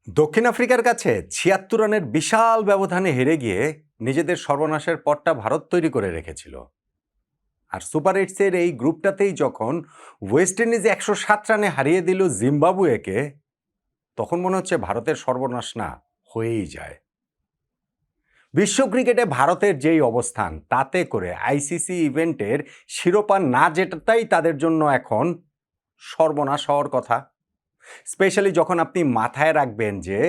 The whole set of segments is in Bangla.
দক্ষিণ আফ্রিকার কাছে ৭৬ রানের বিশাল ব্যবধানে হেরে গিয়ে নিজেদের সর্বনাশের পথটা ভারত তৈরি করে রেখেছিল। আর সুপার এইটসের এই গ্রুপটাতেই যখন ওয়েস্ট ইন্ডিজ ১০৭ রানে হারিয়ে দিল জিম্বাবুয়েকে, তখন মনে হচ্ছে ভারতের সর্বনাশ না হয়েই যায়। বিশ্ব ক্রিকেটে ভারতের যেই অবস্থান, তাতে করে আইসিসি ইভেন্টের শিরোপা না জেতাটাই তাদের জন্য এখন সর্বনাশ হওয়ার কথা। স্পেশালি যখন আপনি মাথায় রাখবেন যে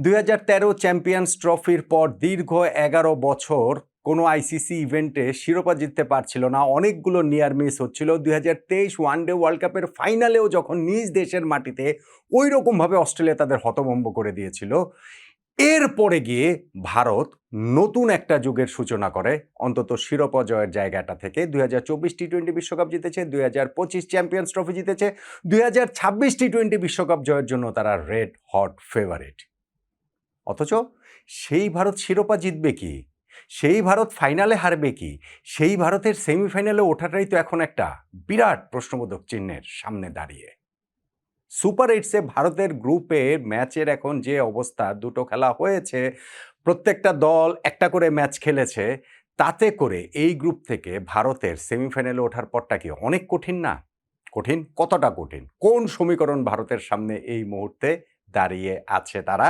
২০১৩ চ্যাম্পিয়ন্স ট্রফির পর দীর্ঘ ১১ বছর কোনো আইসিসি ইভেন্টে শিরোপা জিততে পারছিল না, অনেকগুলো নিয়ার মিস হচ্ছিল। ২০২৩ ওয়ানডে ওয়ার্ল্ড কাপের ফাইনালেও যখন নিজ দেশের মাটিতে ওই রকমভাবে অস্ট্রেলিয়া তাদের হতভম্ব করে দিয়েছিল, এরপরে গিয়ে ভারত নতুন একটা যুগের সূচনা করে, অন্তত শিরোপা জয়ের জায়গাটা থেকে। ২০২৪ টি-টোয়েন্টি বিশ্বকাপ জিতেছে, ২০২৫ চ্যাম্পিয়ন্স ট্রফি জিতেছে, ২০২৬ টি-টোয়েন্টি বিশ্বকাপ জয়ের জন্য তারা রেড হট ফেভারিট। অথচ সেই ভারত শিরোপা জিতবে কি? সেই ভারত ফাইনালে হারবে কি? সেই ভারতের সেমিফাইনালে ওঠাটাই তো এখন একটা বিরাট প্রশ্নবোধক চিহ্নের সামনে দাঁড়িয়ে। সুপার এইটসে ভারতের গ্রুপে ম্যাচের এখন যে অবস্থা, দুটো খেলা হয়েছে, প্রত্যেকটা দল একটা করে ম্যাচ খেলেছে, তাতে করে এই গ্রুপ থেকে ভারতের সেমিফাইনালে ওঠার পরটা কি অনেক কঠিন না? কঠিন? কতটা কঠিন? কোন সমীকরণ ভারতের সামনে এই মুহূর্তে দাঁড়িয়ে আছে তারা?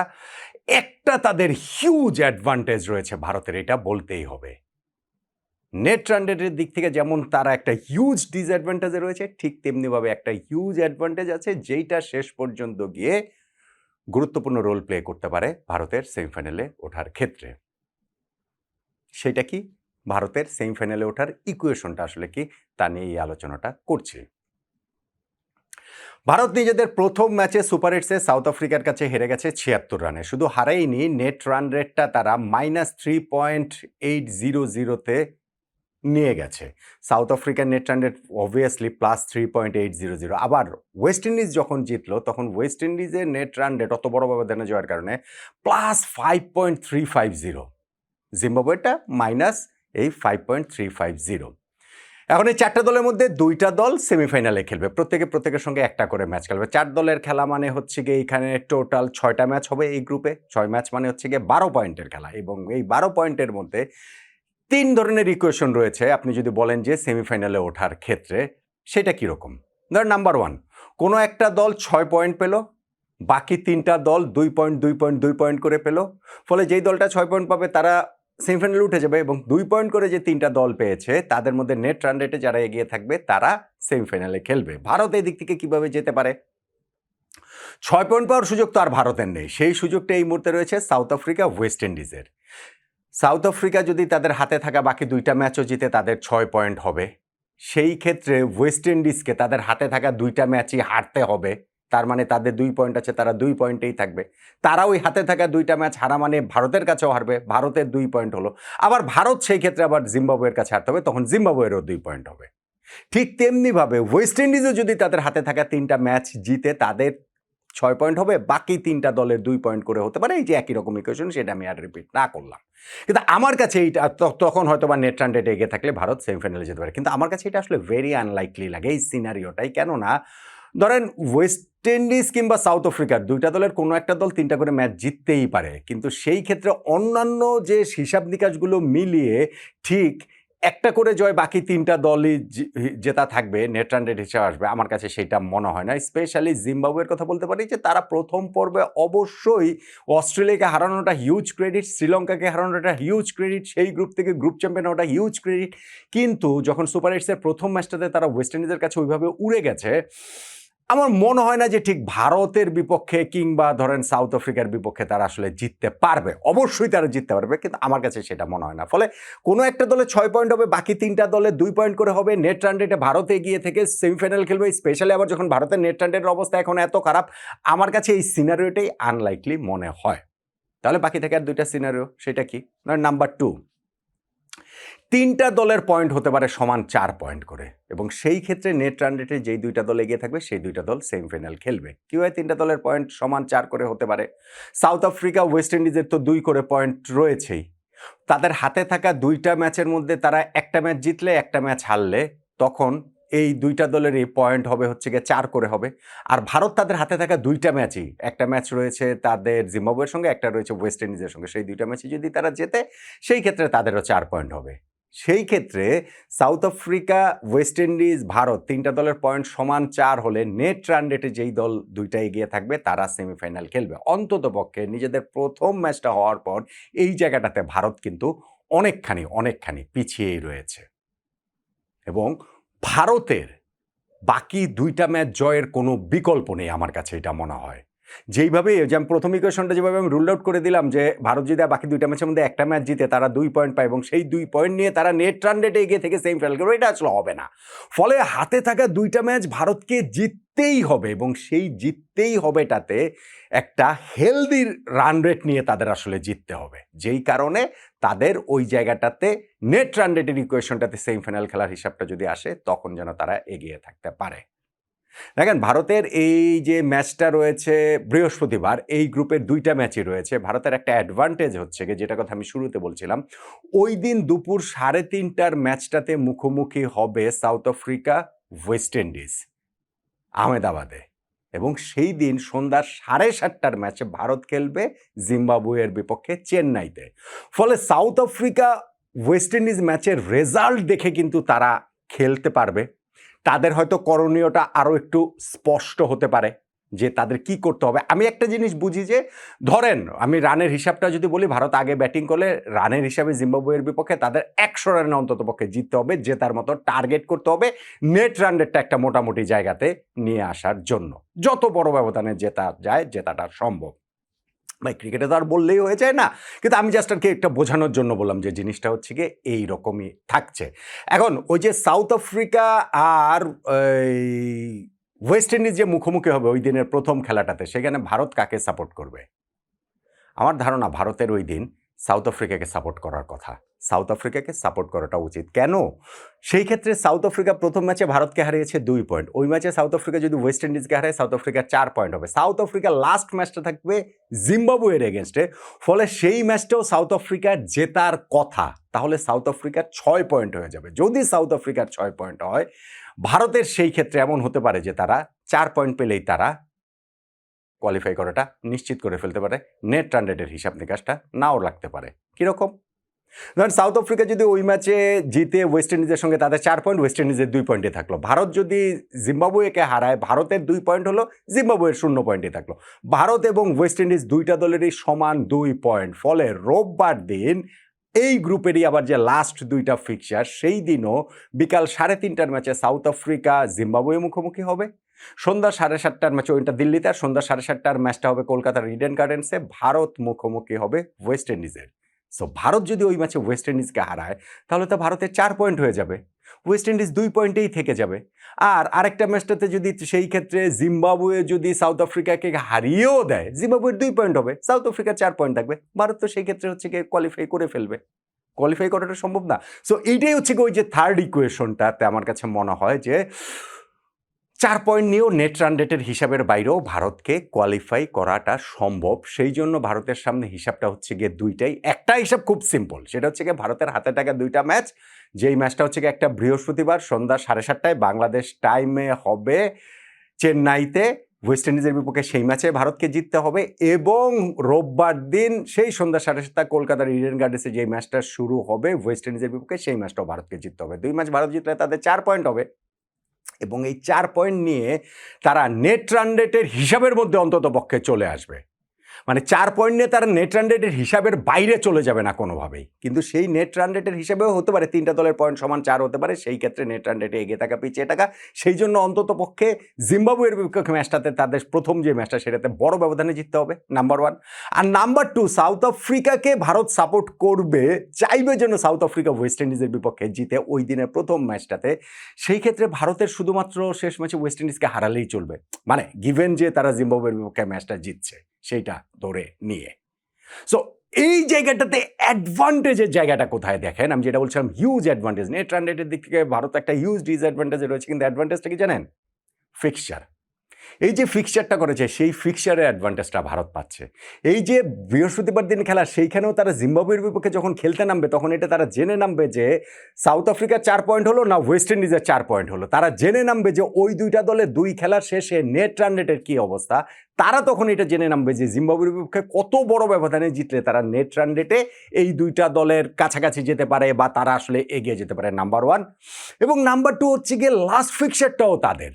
একটা তাদের হিউজ অ্যাডভান্টেজ রয়েছে ভারতের, এটা বলতেই হবে। নেট রান রেটের দিক থেকে যেমন তারা একটা হিউজ ডিসঅ্যাডভান্টেজে রয়েছে, ঠিক তেমনিভাবে একটা হিউজ অ্যাডভান্টেজ আছে, যেইটা শেষ পর্যন্ত গিয়ে গুরুত্বপূর্ণ রোল প্লে করতে পারে ভারতের সেমিফাইনালে ওঠার ক্ষেত্রে। সেটা কি? ভারতের সেমিফাইনালে ওঠার ইকুয়েশনটা আসলে কি, তা নিয়ে এই আলোচনাটা করছি। ভারত নিজেদের প্রথম ম্যাচে সুপার এইটসে সাউথ আফ্রিকার কাছে হেরে গেছে ৭৬ রানে। শুধু হারায়নি, নেট রান রেটটা তারা -3.800-তে নিয়ে গেছে। সাউথ আফ্রিকার নেট রান রেট অবভিয়াসলি +3.800। আবার ওয়েস্ট ইন্ডিজ যখন জিতলো, তখন ওয়েস্ট ইন্ডিজের নেট রান রেট অত বড় ব্যবধানে জয়ের কারণে +5.350। জিম্বাবুয়েটা মাইনাস এই 5.350। এখন এই 4টা দলের মধ্যে 2টা দল সেমিফাইনালে খেলবে, প্রত্যেকের সঙ্গে একটা করে ম্যাচ খেলবে। 4 দলের খেলা মানে হচ্ছে গিয়ে এইখানে টোটাল 6টা ম্যাচ হবে এই গ্রুপে। 6 ম্যাচ মানে হচ্ছে গিয়ে 12 পয়েন্টের খেলা, এবং এই 12 পয়েন্টের মধ্যে 3 ধরনের ইকুয়েশন রয়েছে আপনি যদি বলেন যে সেমিফাইনালে ওঠার ক্ষেত্রে। সেটা কীরকম? ধর, নাম্বার 1, কোনো একটা দল 6 পয়েন্ট পেল, বাকি 3টা দল 2 পয়েন্ট 2 পয়েন্ট 2 পয়েন্ট করে পেল। ফলে যেই দলটা 6 পয়েন্ট পাবে তারা সেমিফাইনালে উঠে যাবে, এবং 2 পয়েন্ট করে যে 3টা দল পেয়েছে তাদের মধ্যে নেট রান রেটে যারা এগিয়ে থাকবে তারা সেমিফাইনালে খেলবে। ভারত এই দিক থেকে কীভাবে যেতে পারে? 6 পয়েন্ট পাওয়ার সুযোগ তো আর ভারতের নেই, সেই সুযোগটা এই মুহূর্তে রয়েছে সাউথ আফ্রিকা ওয়েস্ট ইন্ডিজের। সাউথ আফ্রিকা যদি তাদের হাতে থাকা বাকি 2টা ম্যাচও জিতে, তাদের 6 পয়েন্ট হবে। সেই ক্ষেত্রে ওয়েস্ট ইন্ডিজকে তাদের হাতে থাকা 2টা ম্যাচই হারতে হবে, তার মানে তাদের 2 পয়েন্ট আছে, তারা 2 পয়েন্টেই থাকবে। তারা ওই হাতে থাকা 2টা ম্যাচ হারা মানে ভারতের কাছেও হারবে, ভারতের 2 পয়েন্ট হলো। আবার ভারত সেই ক্ষেত্রে আবার জিম্বাবুয়ের কাছে হারতে হবে, তখন জিম্বাবুয়েরও 2 পয়েন্ট হবে। ঠিক তেমনিভাবে ওয়েস্ট ইন্ডিজও যদি তাদের হাতে থাকা 3টা ম্যাচ জিতে, তাদের 6 পয়েন্ট হবে, বাকি 3টা দলের 2 পয়েন্ট করে হতে পারে। এই যে একই রকম ইকুয়েশন, সেটা আমি আর রিপিট না করলাম। কিন্তু আমার কাছে এইটা তখন হয়তো বা নেট রান রেটে এগিয়ে থাকলে ভারত সেমিফাইনালে যেতে পারে, কিন্তু আমার কাছে এটা আসলে ভেরি আনলাইকলি লাগে এই সিনারিওটাই। কেননা ধরেন ওয়েস্ট ইন্ডিজ কিংবা সাউথ আফ্রিকার 2টা দলের কোনো একটা দল 3টা করে ম্যাচ জিততেই পারে, কিন্তু সেই ক্ষেত্রে অন্যান্য যে হিসাব নিকাশগুলো মিলিয়ে ঠিক একটা করে জয় বাকি 3টা দলই জেতা থাকবে, নেট রান রেট হিসেবে আসবে, আমার কাছে সেটা মনে হয় না। স্পেশালি জিম্বাবুয়ের কথা বলতে পারি যে তারা প্রথম পর্বে অবশ্যই অস্ট্রেলিয়াকে হারানোটা হিউজ ক্রেডিট, শ্রীলঙ্কাকে হারানোটা হিউজ ক্রেডিট, সেই গ্রুপ থেকে গ্রুপ চ্যাম্পিয়ন হওয়াটা হিউজ ক্রেডিট। কিন্তু যখন সুপার এইটসের প্রথম ম্যাচটাতে তারা ওয়েস্ট ইন্ডিজের কাছে ওইভাবে উড়ে গেছে, আমার মনে হয় না যে ঠিক ভারতের বিপক্ষে কিংবা ধরেন সাউথ আফ্রিকার বিপক্ষে তারা আসলে জিততে পারবে। অবশ্যই তারা জিততে পারবে, কিন্তু আমার কাছে সেটা মনে হয় না। ফলে কোনো একটা দলে 6 পয়েন্ট হবে, বাকি 3টা দলে 2 পয়েন্ট করে হবে। নেট রান রেটে ভারত এগিয়ে থেকে সেমিফাইনাল খেলবে। স্পেশালি আবার যখন ভারতের নেট রান রেটের অবস্থা এখন এত খারাপ, আমার কাছে এই সিনারিওটাই আনলাইকলি মনে হয়। তাহলে বাকি থাকে আর 2টা সিনারিও, সেটা কি? নাম্বার 2, 3টা দলের পয়েন্ট হতে পারে সমান 4 পয়েন্ট করে, এবং সেই ক্ষেত্রে নেট রান রেটে যেই 2টা দল এগিয়ে থাকবে সেই 2টা দল সেমিফাইনাল খেলবে। কীভাবে 3টা দলের পয়েন্ট সমান 4 করে হতে পারে? সাউথ আফ্রিকা ওয়েস্ট ইন্ডিজের তো 2 করে পয়েন্ট রয়েছেই। তাদের হাতে থাকা 2টা ম্যাচের মধ্যে তারা একটা ম্যাচ জিতলে একটা ম্যাচ হারলে, তখন এই দুইটা দলেরই পয়েন্ট হবে হচ্ছে গিয়ে 4 করে হবে। আর ভারত তাদের হাতে থাকা দুইটা ম্যাচই, একটা ম্যাচ রয়েছে তাদের জিম্বাবুয়ের সঙ্গে, একটা রয়েছে ওয়েস্ট ইন্ডিজের সঙ্গে। সেই দুইটা ম্যাচে যদি তারা জেতে, সেই ক্ষেত্রে তাদেরও 4 পয়েন্ট হবে। সেই ক্ষেত্রে south Africa, West Indies, Bharat ৩টা দলের পয়েন্ট সমান 4 হলে নেট রান রেটে যেই দল দুইটা এগিয়ে থাকবে তারা সেমিফাইনাল খেলবে। অন্ততপক্ষে নিজেদের প্রথম ম্যাচটা হওয়ার পর এই জায়গাটাতে ভারত কিন্তু অনেকখানি পিছিয়েই রয়েছে। এবং ভারতের বাকি দুইটা ম্যাচ জয়ের কোনো বিকল্প নেই আমার কাছে, এটা মনে হয়। যেইভাবে যে আমি প্রথম ইকুয়েশনটা যেভাবে আমি রুল আউট করে দিলাম যে ভারত যদি বাকি দুইটা ম্যাচের মধ্যে একটা ম্যাচ জিতে তারা 2 পয়েন্ট পায় এবং সেই 2 পয়েন্ট নিয়ে তারা নেট রান রেটে এগিয়ে থেকে সেমিফাইনাল করবে, এটা আসলে হবে না। ফলে হাতে থাকা দুইটা ম্যাচ ভারতকে জিততেই হবে এবং সেই জিততেই হবেটাতে একটা হেলদি রান রেট নিয়ে তাদের আসলে জিততে হবে, যেই কারণে তাদের ওই জায়গাটাতে নেট রান রেটের ইকুয়েশনটাতে সেমিফাইনাল খেলার হিসাবটা যদি আসে তখন যেন তারা এগিয়ে থাকতে পারে। দেখেন, ভারতের এই যে ম্যাচটা রয়েছে বৃহস্পতিবার, এই গ্রুপের দুইটা ম্যাচই রয়েছে। ভারতের একটা অ্যাডভান্টেজ হচ্ছে গিয়ে, যেটা কথা আমি শুরুতে বলছিলাম, ওই দিন দুপুর 3:30টার ম্যাচটাতে মুখোমুখি হবে সাউথ আফ্রিকা ওয়েস্ট ইন্ডিজ আহমেদাবাদে, এবং সেই দিন সন্ধ্যা 7:30টার ম্যাচে ভারত খেলবে জিম্বাবুয়ের বিপক্ষে চেন্নাইতে। ফলে সাউথ আফ্রিকা ওয়েস্ট ইন্ডিজ ম্যাচের রেজাল্ট দেখে কিন্তু তারা খেলতে পারবে। তাদের হয়তো করণীয়টা আরও একটু স্পষ্ট হতে পারে যে তাদের কি করতে হবে। আমি একটা জিনিস বুঝি যে, ধরেন আমি রানের হিসাবটা যদি বলি, ভারত আগে ব্যাটিং করলে রানের হিসাবে জিম্বাবুয়ের বিপক্ষে তাদের 100 রানে অন্তত পক্ষে জিততে হবে, জেতার মতো টার্গেট করতে হবে, নেট রান রেটটা একটা মোটামুটি জায়গাতে নিয়ে আসার জন্য। যত বড় ব্যবধানে জেতা যায়, জেতাটা সম্ভব। ভাই, ক্রিকেটে তো আর বললেই হয়ে যায় না, কিন্তু আমি জাস্ট আর কি একটা বোঝানোর জন্য বললাম যে জিনিসটা হচ্ছে গিয়ে এইরকমই থাকছে। এখন ওই যে সাউথ আফ্রিকা আর ওয়েস্ট ইন্ডিজ যে মুখোমুখি হবে ওই দিনের প্রথম খেলাটাতে, সেখানে ভারত কাকে সাপোর্ট করবে? আমার ধারণা ভারতের ওই দিন সাউথ আফ্রিকাকে সাপোর্ট করার কথা। সাউথ আফ্রিকাকে সাপোর্ট করাটা উচিত। কেন? সেই ক্ষেত্রে সাউথ আফ্রিকা প্রথম ম্যাচে ভারতকে হারিয়েছে 2 পয়েন্ট। ওই ম্যাচে সাউথ আফ্রিকা যদি ওয়েস্ট ইন্ডিজকে হারায়, সাউথ আফ্রিকার 4 পয়েন্ট হবে। সাউথ আফ্রিকার লাস্ট ম্যাচটা থাকবে জিম্বাবুয়ের এগেনস্টে, ফলে সেই ম্যাচটাও সাউথ আফ্রিকার জেতার কথা। তাহলে সাউথ আফ্রিকার 6 পয়েন্ট হয়ে যাবে। যদি সাউথ আফ্রিকার 6 পয়েন্ট হয়, ভারতের সেই ক্ষেত্রে এমন হতে পারে যে তারা 4 পয়েন্ট পেলেই তারা কোয়ালিফাই করাটা নিশ্চিত করে ফেলতে পারে। নেট রান রেটের হিসাব নিকাশটা নাও লাগতে পারে। কীরকম? ধরেন সাউথ আফ্রিকা যদি ওই ম্যাচে জিতে ওয়েস্ট ইন্ডিজের সঙ্গে, তাদের 4 পয়েন্ট, ওয়েস্ট ইন্ডিজের 2 পয়েন্টে থাকলো। ভারত যদি জিম্বাবুয়েকে হারায়, ভারতের 2 পয়েন্ট হলো, জিম্বাবুয়ের 0 পয়েন্টে থাকলো। ভারত এবং ওয়েস্ট ইন্ডিজ দুইটা দলেরই সমান 2 পয়েন্ট। ফলে রোববার দিন এই গ্রুপেরই আবার যে লাস্ট দুইটা ফিক্সার, সেই দিনও বিকাল 3:30টার ম্যাচে সাউথ আফ্রিকা জিম্বাবুয়ে মুখোমুখি হবে। সন্ধ্যা 7:30টার ম্যাচে, ওইটা দিল্লিতে, আর সন্ধ্যা 7:30টার ম্যাচটা হবে কলকাতার ইডেন গার্ডেন্সে, ভারত মুখোমুখি হবে ওয়েস্ট ইন্ডিজের। সো ভারত যদি ওই ম্যাচে ওয়েস্ট ইন্ডিজকে হারায়, তাহলে তো ভারতের 4 পয়েন্ট হয়ে যাবে, ওয়েস্ট ইন্ডিজ 2 পয়েন্টেই থেকে যাবে। আর আরেকটা ম্যাচটাতে যদি সেই ক্ষেত্রে জিম্বাবুয়ে যদি সাউথ আফ্রিকাকে হারিয়েও দেয়, জিম্বাবুয়ের 2 পয়েন্ট হবে, সাউথ আফ্রিকার 4 পয়েন্ট থাকবে, ভারত তো সেই ক্ষেত্রে হচ্ছে গিয়ে কোয়ালিফাই করে ফেলবে। কোয়ালিফাই করাটা সম্ভব না। সো এইটাই হচ্ছে ওই যে থার্ড ইকুয়েশনটাতে আমার কাছে মনে হয় যে 4 পয়েন্ট নিয়েও নেট রান রেটের হিসাবের বাইরেও ভারতকে কোয়ালিফাই করাটা সম্ভব। সেই জন্য ভারতের সামনে হিসাবটা হচ্ছে গিয়ে দুইটাই। একটা হিসাব খুব সিম্পল, সেটা হচ্ছে গিয়ে ভারতের হাতে থাকা দুইটা ম্যাচ, যেই ম্যাচটা হচ্ছে গিয়ে একটা বৃহস্পতিবার সন্ধ্যা 7:30টায় বাংলাদেশ টাইমে হবে চেন্নাইতে ওয়েস্ট ইন্ডিজের বিপক্ষে, সেই ম্যাচে ভারতকে জিততে হবে। এবং রোববার দিন সেই সন্ধ্যা 7:30টায় কলকাতার ইডেন গার্ডেন্সে যেই ম্যাচটা শুরু হবে ওয়েস্ট ইন্ডিজের বিপক্ষে, সেই ম্যাচটাও ভারতকে জিততে হবে। 2 ম্যাচ ভারত জিতলে তাদের 4 পয়েন্ট হবে, এবং এই 4 পয়েন্ট নিয়ে তারা নেট রান রেটের হিসাবের মধ্যে অন্তত পক্ষে চলে আসবে। মানে 4 পয়েন্ট নিয়ে তারা নেট রান রেটের হিসাবের বাইরে চলে যাবে না কোনোভাবেই। কিন্তু সেই নেট রান রেটের হিসাবেও হতে পারে 3টা দলের পয়েন্ট সমান 4 হতে পারে, সেই ক্ষেত্রে নেট রান রেটে এগিয়ে থাকা পিছিয়ে থাকা। সেই জন্য অন্তত পক্ষে জিম্বাবুয়ের বিপক্ষে ম্যাচটাতে, তাদের প্রথম যে ম্যাচটা, সেটাতে বড় ব্যবধানে জিততে হবে, নাম্বার 1। আর নাম্বার 2, সাউথ আফ্রিকাকে ভারত সাপোর্ট করবে, চাইবে যেন সাউথ আফ্রিকা ওয়েস্ট ইন্ডিজের বিপক্ষে জিতে ওই দিনের প্রথম ম্যাচটাতে। সেই ক্ষেত্রে ভারতের শুধুমাত্র শেষ ম্যাচে ওয়েস্ট ইন্ডিজকে হারালেই চলবে, মানে গিভেন যে তারা জিম্বাবুয়ের বিপক্ষে ম্যাচটা জিতছে সেইটা ধরে নিয়ে। সো এই জায়গাটাতে অ্যাডভান্টেজের জায়গাটা কোথায় দেখেন? আমি যেটা বলছিলাম, হিউজ অ্যাডভান্টেজ। নেট রান রেটের দিক থেকে ভারত একটা হিউজ ডিসঅ্যাডভান্টেজে রয়েছে, কিন্তু অ্যাডভান্টেজটা কি জানেন? ফিক্সচার। এই যে ফিক্সচারটা করেছে সেই ফিক্সচারের অ্যাডভান্টেজটা ভারত পাচ্ছে। এই যে বৃহস্পতিবার দিন খেলা সেইখানেও তারা জিম্বাবুয়ের বিপক্ষে যখন খেলতে নামবে তখন এটা তারা জেনে নামবে যে সাউথ আফ্রিকার 4 পয়েন্ট হলো না ওয়েস্ট ইন্ডিজের 4 পয়েন্ট হলো। তারা জেনে নামবে যে ওই দুইটা দলের 2 খেলার শেষে নেট রান রেটের কী অবস্থা। তারা তখন এটা জেনে নামবে যে জিম্বাবুয়ের বিপক্ষে কত বড় ব্যবধানে জিতলে তারা নেট রান রেটে এই দুইটা দলের কাছাকাছি যেতে পারে বা তারা আসলে এগিয়ে যেতে পারে, নাম্বার 1। এবং নাম্বার 2 হচ্ছে গিয়ে লাস্ট ফিক্সচারটাও তাদের,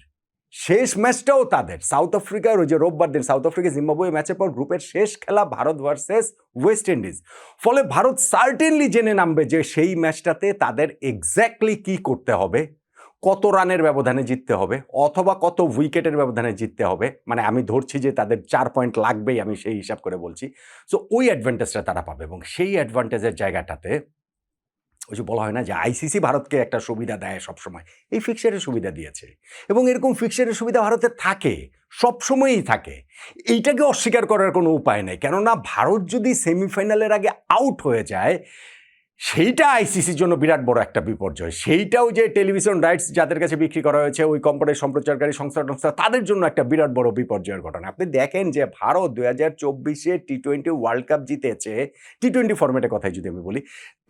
শেষ ম্যাচটাও তাদের। সাউথ আফ্রিকার ওই যে রোববার দিন সাউথ আফ্রিকা জিম্বাবুয়ে ম্যাচের পর গ্রুপের শেষ খেলা ভারত ভার্সেস ওয়েস্ট ইন্ডিজ। ফলে ভারত সার্টেনলি জেনে নামবে যে সেই ম্যাচটাতে তাদের এক্স্যাক্টলি কি করতে হবে, কত রানের ব্যবধানে জিততে হবে অথবা কত উইকেটের ব্যবধানে জিততে হবে। মানে আমি ধরছি যে তাদের 4 পয়েন্ট লাগবেই, আমি সেই হিসাব করে বলছি। সো ওই অ্যাডভান্টেজটা তারা পাবে এবং সেই অ্যাডভান্টেজের জায়গাটাতে ওই যে বলা হয় না যে আইসিসি ভারতকে একটা সুবিধা দেয় সবসময়, এই ফিক্সারের সুবিধা দিয়েছে এবং এরকম ফিক্সারের সুবিধা ভারতের থাকে, সবসময়ই থাকে। এইটাকে অস্বীকার করার কোনো উপায় নেই, কেননা ভারত যদি সেমিফাইনালের আগে আউট হয়ে যায় সেইটা আইসিসির জন্য বিরাট বড় একটা বিপর্যয়। সেইটাও যে টেলিভিশন রাইটস যাদের কাছে বিক্রি করা হয়েছে ওই কোম্পানির সম্প্রচারকারী সংস্থা তাদের জন্য একটা বিরাট বড় বিপর্যয়ের ঘটনা। আপনি দেখেন যে ভারত 2024-এ টি-20 ওয়ার্ল্ড কাপ জিতেছে, টি-20 ফরম্যাটের কথাই যদি আমি বলি,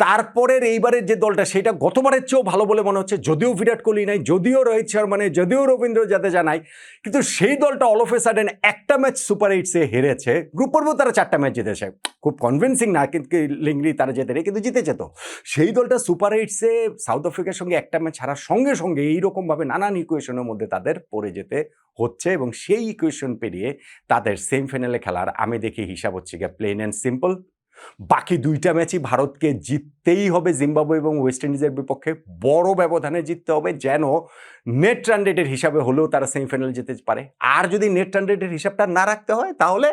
তারপরের এইবারের যে দলটা সেটা গতবারের চেয়েও ভালো বলে মনে হচ্ছে। যদিও বিরাট কোহলি নাই, যদিও রোহিত শর্মা নেই, যদিও রবীন্দ্র জাদেজা নাই, কিন্তু সেই দলটা অল অফ এ সাডেন একটা ম্যাচ সুপার 8-এ হেরেছে। গ্রুপ পর্বেও তারা 4টা ম্যাচ জিতেছে, খুব কনভিন্সিং না কিন্তু লিংলি তারা জেতে নেই, কিন্তু জিতেছে। তো সেই দলটা সুপার 8-এ সাউথ আফ্রিকার সঙ্গে একটা ম্যাচ হারার সঙ্গে সঙ্গে এইরকমভাবে নানান ইকুয়েশনের মধ্যে তাদের পড়ে যেতে হচ্ছে এবং সেই ইকুয়েশন পেরিয়ে তাদের সেমিফাইনালে খেলার আমি দেখি হিসাব হচ্ছে গিয়ে প্লেন অ্যান্ড সিম্পল, বাকি 2টা ম্যাচই ভারতকে জিততেই হবে জিম্বাবুয়ে এবং ওয়েস্ট ইন্ডিজের বিপক্ষে, বড় ব্যবধানে জিততে হবে যেন নেট রান রেটের হিসাবে হলেও তারা সেমিফাইনাল যেতে পারে। আর যদি নেট রান রেটের হিসাবটা না রাখতে হয় তাহলে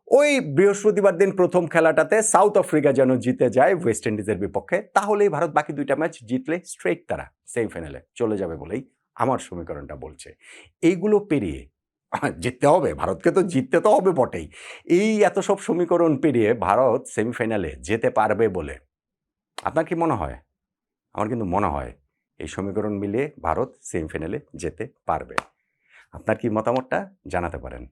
ওই বৃহস্পতিবার দিন প্রথম খেলাটাতে সাউথ আফ্রিকা যেন জিতে যায় ওয়েস্ট ইন্ডিজের বিপক্ষে, তাহলেই ভারত বাকি 2টা ম্যাচ জিতলে স্ট্রেট তারা সেমিফাইনালে চলে যাবে বলেই আমার সমীকরণটা বলছে। এইগুলো পেরিয়ে জিততে হবে ভারতকে, তো জিততে তো হবে বটেই। এই এত সব সমীকরণ পেরিয়ে ভারত সেমিফাইনালে যেতে পারবে বলে আপনার কি মনে হয়? আমার কিন্তু মনে হয় এই সমীকরণ মিলিয়ে ভারত সেমিফাইনালে যেতে পারবে। আপনার কি মতামতটা জানাতে পারেন।